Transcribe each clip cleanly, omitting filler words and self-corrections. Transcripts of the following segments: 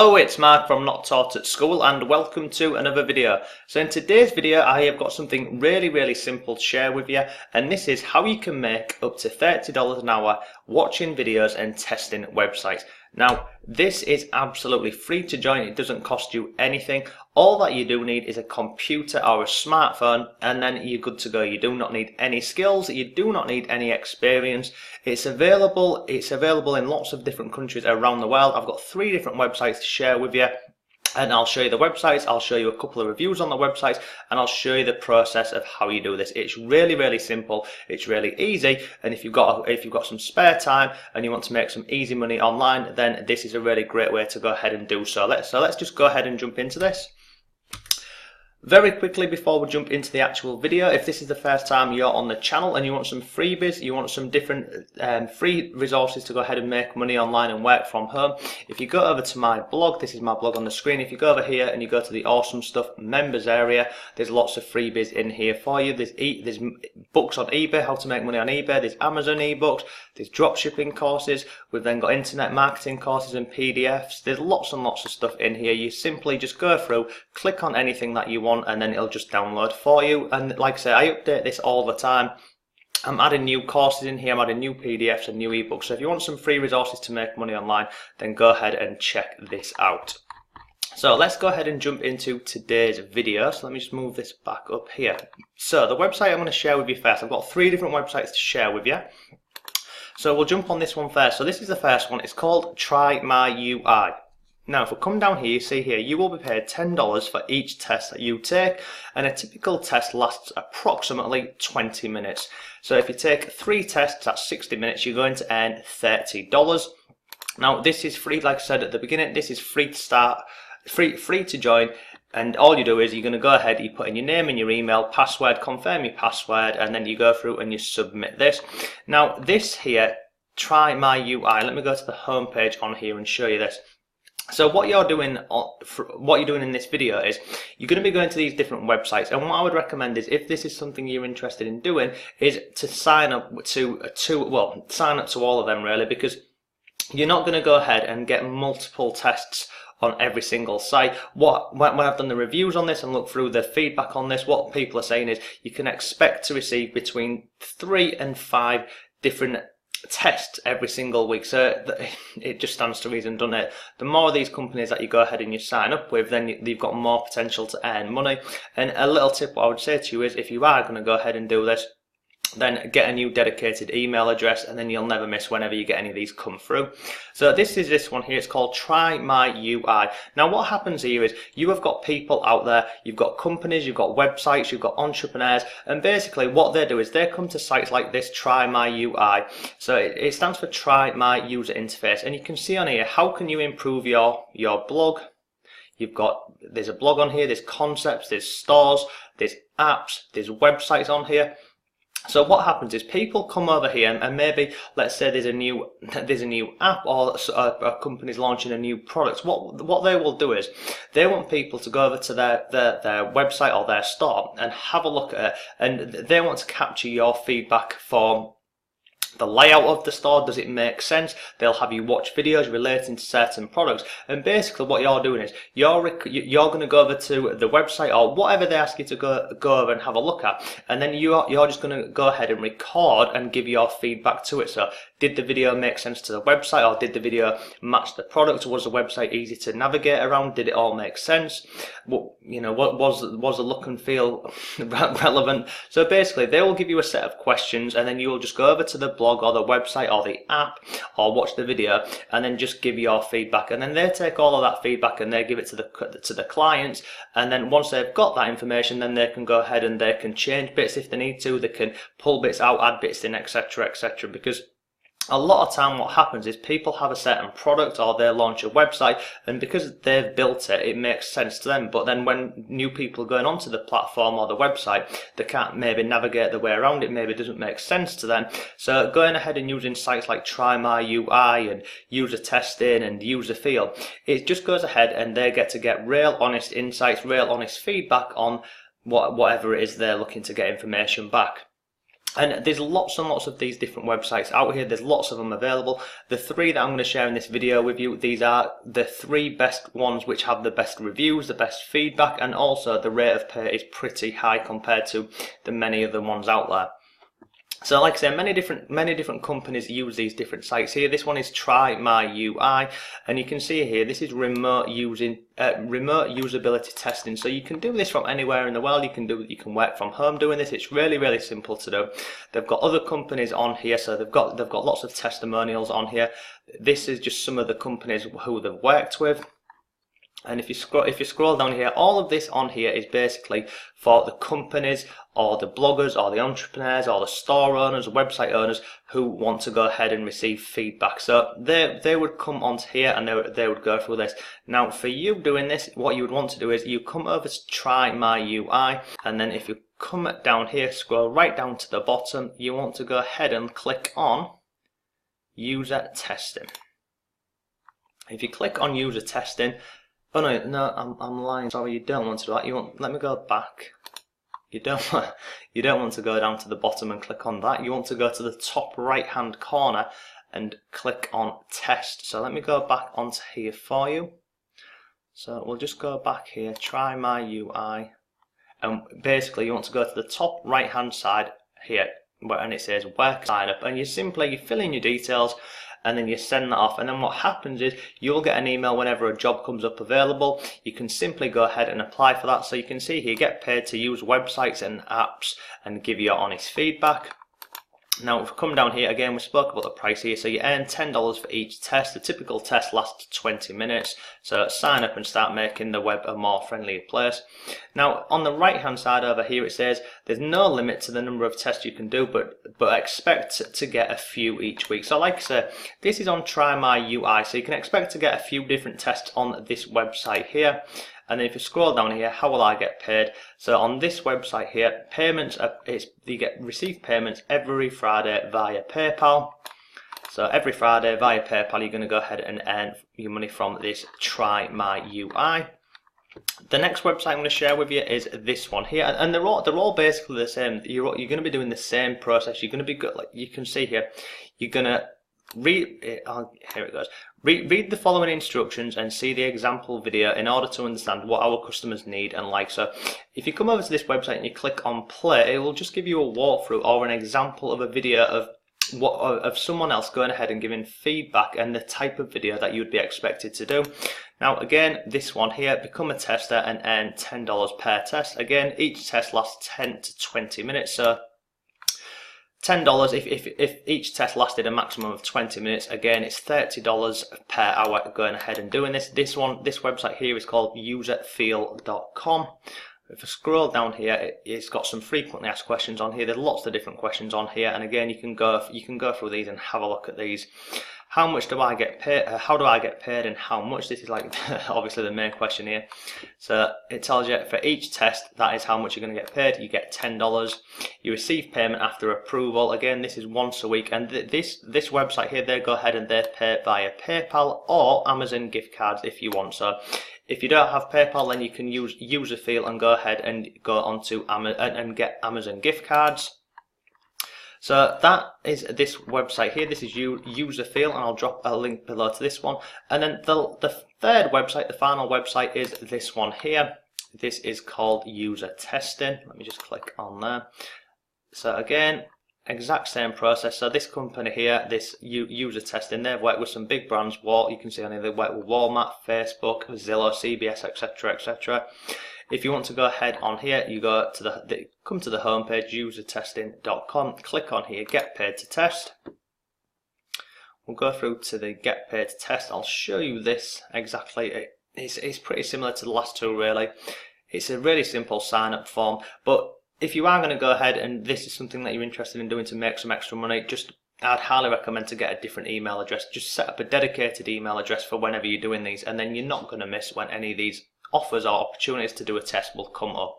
Hello, it's Mark from Not Taught at School and welcome to another video. So in today's video I have got something really simple to share with you, and this is how you can make up to $30 an hour watching videos and testing websites. Now this is absolutely free to join, it doesn't cost you anything. All that you do need is a computer or a smartphone and then you're good to go. You do not need any skills, you do not need any experience. It's available in lots of different countries around the world. I've got 3 different websites to share with you. And I'll show you the websites, I'll show you a couple of reviews on the websites, and I'll show you the process of how you do this. It's really simple, it's really easy, and if you've got some spare time and you want to make some easy money online, then this is a really great way to go ahead and do so. Let's just go ahead and jump into this. Very quickly before we jump into the actual video, if this is the first time you're on the channel and you want some freebies, you want some different free resources to go ahead and make money online and work from home, if you go over to my blog, this is my blog on the screen, if you go over here and you go to the awesome stuff members area, there's lots of freebies in here for you. There's books on eBay, how to make money on eBay, there's Amazon ebooks, there's dropshipping courses, we've then got internet marketing courses and PDFs, there's lots and lots of stuff in here. You simply just go through, click on anything that you want, and then it'll just download for you. And like I say, I update this all the time. I'm adding new courses in here, I'm adding new PDFs and new ebooks. So if you want some free resources to make money online, then go ahead and check this out. So let's go ahead and jump into today's video. So let me just move this back up here. So the website I'm going to share with you first, I've got 3 different websites to share with you. So we'll jump on this one first. So this is the first one, it's called Try My UI. Now if we come down here, you see here, you will be paid $10 for each test that you take, and a typical test lasts approximately 20 minutes. So if you take 3 tests at 60 minutes, you're going to earn $30. Now this is free, like I said at the beginning, this is free to start, free to join, and all you do is you're going to go ahead, you put in your name and your email, password, confirm your password, and then you go through and you submit this. Now this here, Try My UI, let me go to the home page on here and show you this. So what you're doing in this video is you're going to be going to these different websites, and what I would recommend is, if this is something you're interested in doing, is to sign up to all of them really, because you're not going to go ahead and get multiple tests on every single site. When I've done the reviews on this and looked through the feedback on this, what people are saying is you can expect to receive between 3 and 5 different tests every single week. So it just stands to reason, doesn't it? The more of these companies that you go ahead and you sign up with, then you've got more potential to earn money. And a little tip what I would say to you is, if you are going to go ahead and do this, then get a new dedicated email address, and then you'll never miss whenever you get any of these come through. So this is this one here, it's called Try My UI. Now what happens here is you have got people out there, you've got companies, you've got websites, you've got entrepreneurs, and basically what they do is they come to sites like this, Try My UI. So it stands for Try My User Interface, and you can see on here, how can you improve your blog? There's a blog on here, there's concepts, there's stores, there's apps, there's websites on here. So what happens is people come over here and maybe, let's say there's a new app, or a company's launching a new product. What they will do is they want people to go over to their website or their store and have a look at it, and they want to capture your feedback for the layout of the store. Does it make sense? They'll have you watch videos relating to certain products, and basically what you're doing is you're going to go over to the website or whatever they ask you to go over and have a look at, and then you're just going to go ahead and record and give your feedback to it. So did the video make sense to the website, or did the video match the product? Was the website easy to navigate around? Did it all make sense? What was the look and feel relevant? So basically they will give you a set of questions, and then you will just go over to the blog or the website or the app or watch the video and then just give your feedback, and then they take all of that feedback and they give it to the clients, and then once they've got that information, then they can go ahead and they can change bits if they need to, they can pull bits out, add bits in, etc, because a lot of time what happens is people have a certain product or they launch a website, and because they've built it, it makes sense to them, but then when new people are going onto the platform or the website, they can't maybe navigate their way around it, maybe it doesn't make sense to them. So going ahead and using sites like Try My UI and user testing and user feel, it just goes ahead and they get to get real honest insights, real honest feedback on whatever it is they're looking to get information back. And there's lots and lots of these different websites out here. There's lots of them available. The 3 that I'm going to share in this video with you, these are the 3 best ones which have the best reviews, the best feedback, and also the rate of pay is pretty high compared to the many other ones out there. So like I say, many different companies use these different sites here. This one is Try My UI, and you can see here this is remote usability testing. So you can do this from anywhere in the world. You can work from home doing this. It's really simple to do. They've got other companies on here, so they've got lots of testimonials on here. This is just some of the companies who they've worked with. And if you scroll down here, all of this on here is basically for the companies or the bloggers or the entrepreneurs or the store owners, website owners who want to go ahead and receive feedback. So they would come onto here and they would go through this. Now for you doing this, what you would want to do is you come over to Try My UI, and then if you come down here, scroll right down to the bottom, you want to go ahead and click on User Testing. If you click on User Testing, oh no, I'm lying. Sorry, you don't want to do that. Let me go back. You don't want to go down to the bottom and click on that. You want to go to the top right hand corner and click on Test. So let me go back onto here for you. So we'll just go back here, Try My UI, and basically you want to go to the top right hand side here, and it says Work Sign Up, and you fill in your details, and then you send that off, and then what happens is you'll get an email whenever a job comes up available. You can simply go ahead and apply for that. So you can see here, get paid to use websites and apps and give your honest feedback. Now if we come down here again, we spoke about the price here, so you earn $10 for each test. The typical test lasts 20 minutes, so sign up and start making the web a more friendlier place. Now on the right hand side over here it says there's no limit to the number of tests you can do, but expect to get a few each week. So like I said, this is on Try My UI, so you can expect to get a few different tests on this website here. And then if you scroll down here, how will I get paid? So on this website here, payments receive payments every Friday via PayPal. So every Friday via PayPal, you're going to go ahead and earn your money from this Try My UI. The next website I'm going to share with you is this one here, and they're all basically the same. You're going to be doing the same process. You're going to be good, like you can see here. You're going to read here it goes. Read the following instructions and see the example video in order to understand what our customers need and like. So if you come over to this website and you click on play, it will just give you a walkthrough or an example of a video of someone else going ahead and giving feedback and the type of video that you'd be expected to do. Now again, this one here, become a tester and earn $10 per test. Again, each test lasts 10 to 20 minutes, so $10 if each test lasted a maximum of 20 minutes. Again, it's $30 per hour going ahead and doing this. This website here is called userfeel.com. If I scroll down here, it's got some frequently asked questions on here. There's lots of different questions on here, and again, you can go through these and have a look at these. How much do I get paid? How do I get paid, and how much? This is like obviously the main question here. So it tells you for each test that is how much you're going to get paid. You get $10. You receive payment after approval. Again, this is once a week, and this website here, they go ahead and they pay via PayPal or Amazon gift cards if you want. So if you don't have PayPal, then you can use Userfeel and go ahead and go onto Amazon and get Amazon gift cards. So that is this website here. This is Userfeel, and I'll drop a link below to this one. And then the third website, the final website, is this one here. This is called User Testing. Let me just click on there. So again, exact same process. So this company here, this User Testing, they've worked with some big brands. You can see on here they work with Walmart, Facebook, Zillow, CBS, etc., etc. If you want to go ahead on here, you go to come to the homepage, usertesting.com, click on here, get paid to test. We'll go through to the get paid to test. I'll show you this exactly. It's pretty similar to the last two really. It's a really simple sign up form, but if you are going to go ahead and this is something that you're interested in doing to make some extra money, I'd highly recommend to get a different email address. Just set up a dedicated email address for whenever you're doing these, and then you're not going to miss when any of these offers or opportunities to do a test will come up.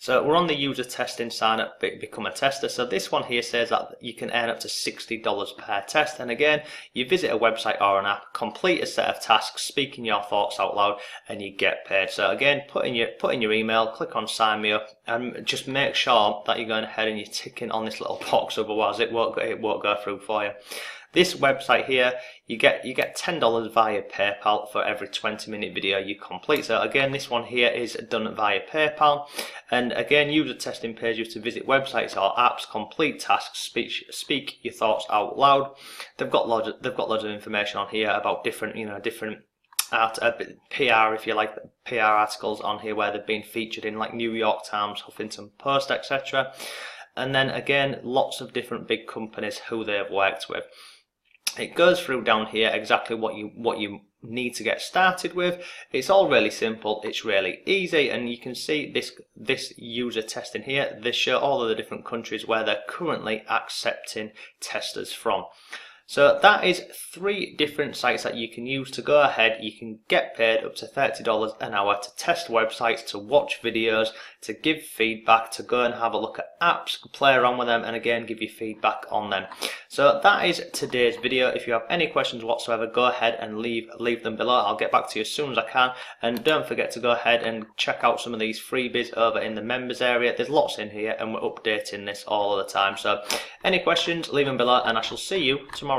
So we're on the user testing sign up, become a tester. So this one here says that you can earn up to $60 per test. And again, you visit a website or an app, complete a set of tasks, speaking your thoughts out loud, and you get paid. So again, put in your email, click on sign me up, and just make sure that you're going ahead and you're ticking on this little box, otherwise it won't go through for you. This website here, you get $10 via PayPal for every 20-minute video you complete. So again, this one here is done via PayPal. And again, user testing pays you to visit websites or apps, complete tasks, speak your thoughts out loud. They've got loads of information on here about different PR, if you like, PR articles on here where they've been featured in like New York Times, Huffington Post, etc. And then again, lots of different big companies who they have worked with. It goes through down here exactly what you need to get started with. It's all really simple, it's really easy, and you can see this user testing here. They show all of the different countries where they're currently accepting testers from. So that is 3 different sites that you can use to go ahead. You can get paid up to $30 an hour to test websites, to watch videos, to give feedback, to go and have a look at apps, play around with them, and again give you feedback on them. So that is today's video. If you have any questions whatsoever, go ahead and leave them below. I'll get back to you as soon as I can. And don't forget to go ahead and check out some of these freebies over in the members area. There's lots in here and we're updating this all of the time. So any questions, leave them below, and I shall see you tomorrow.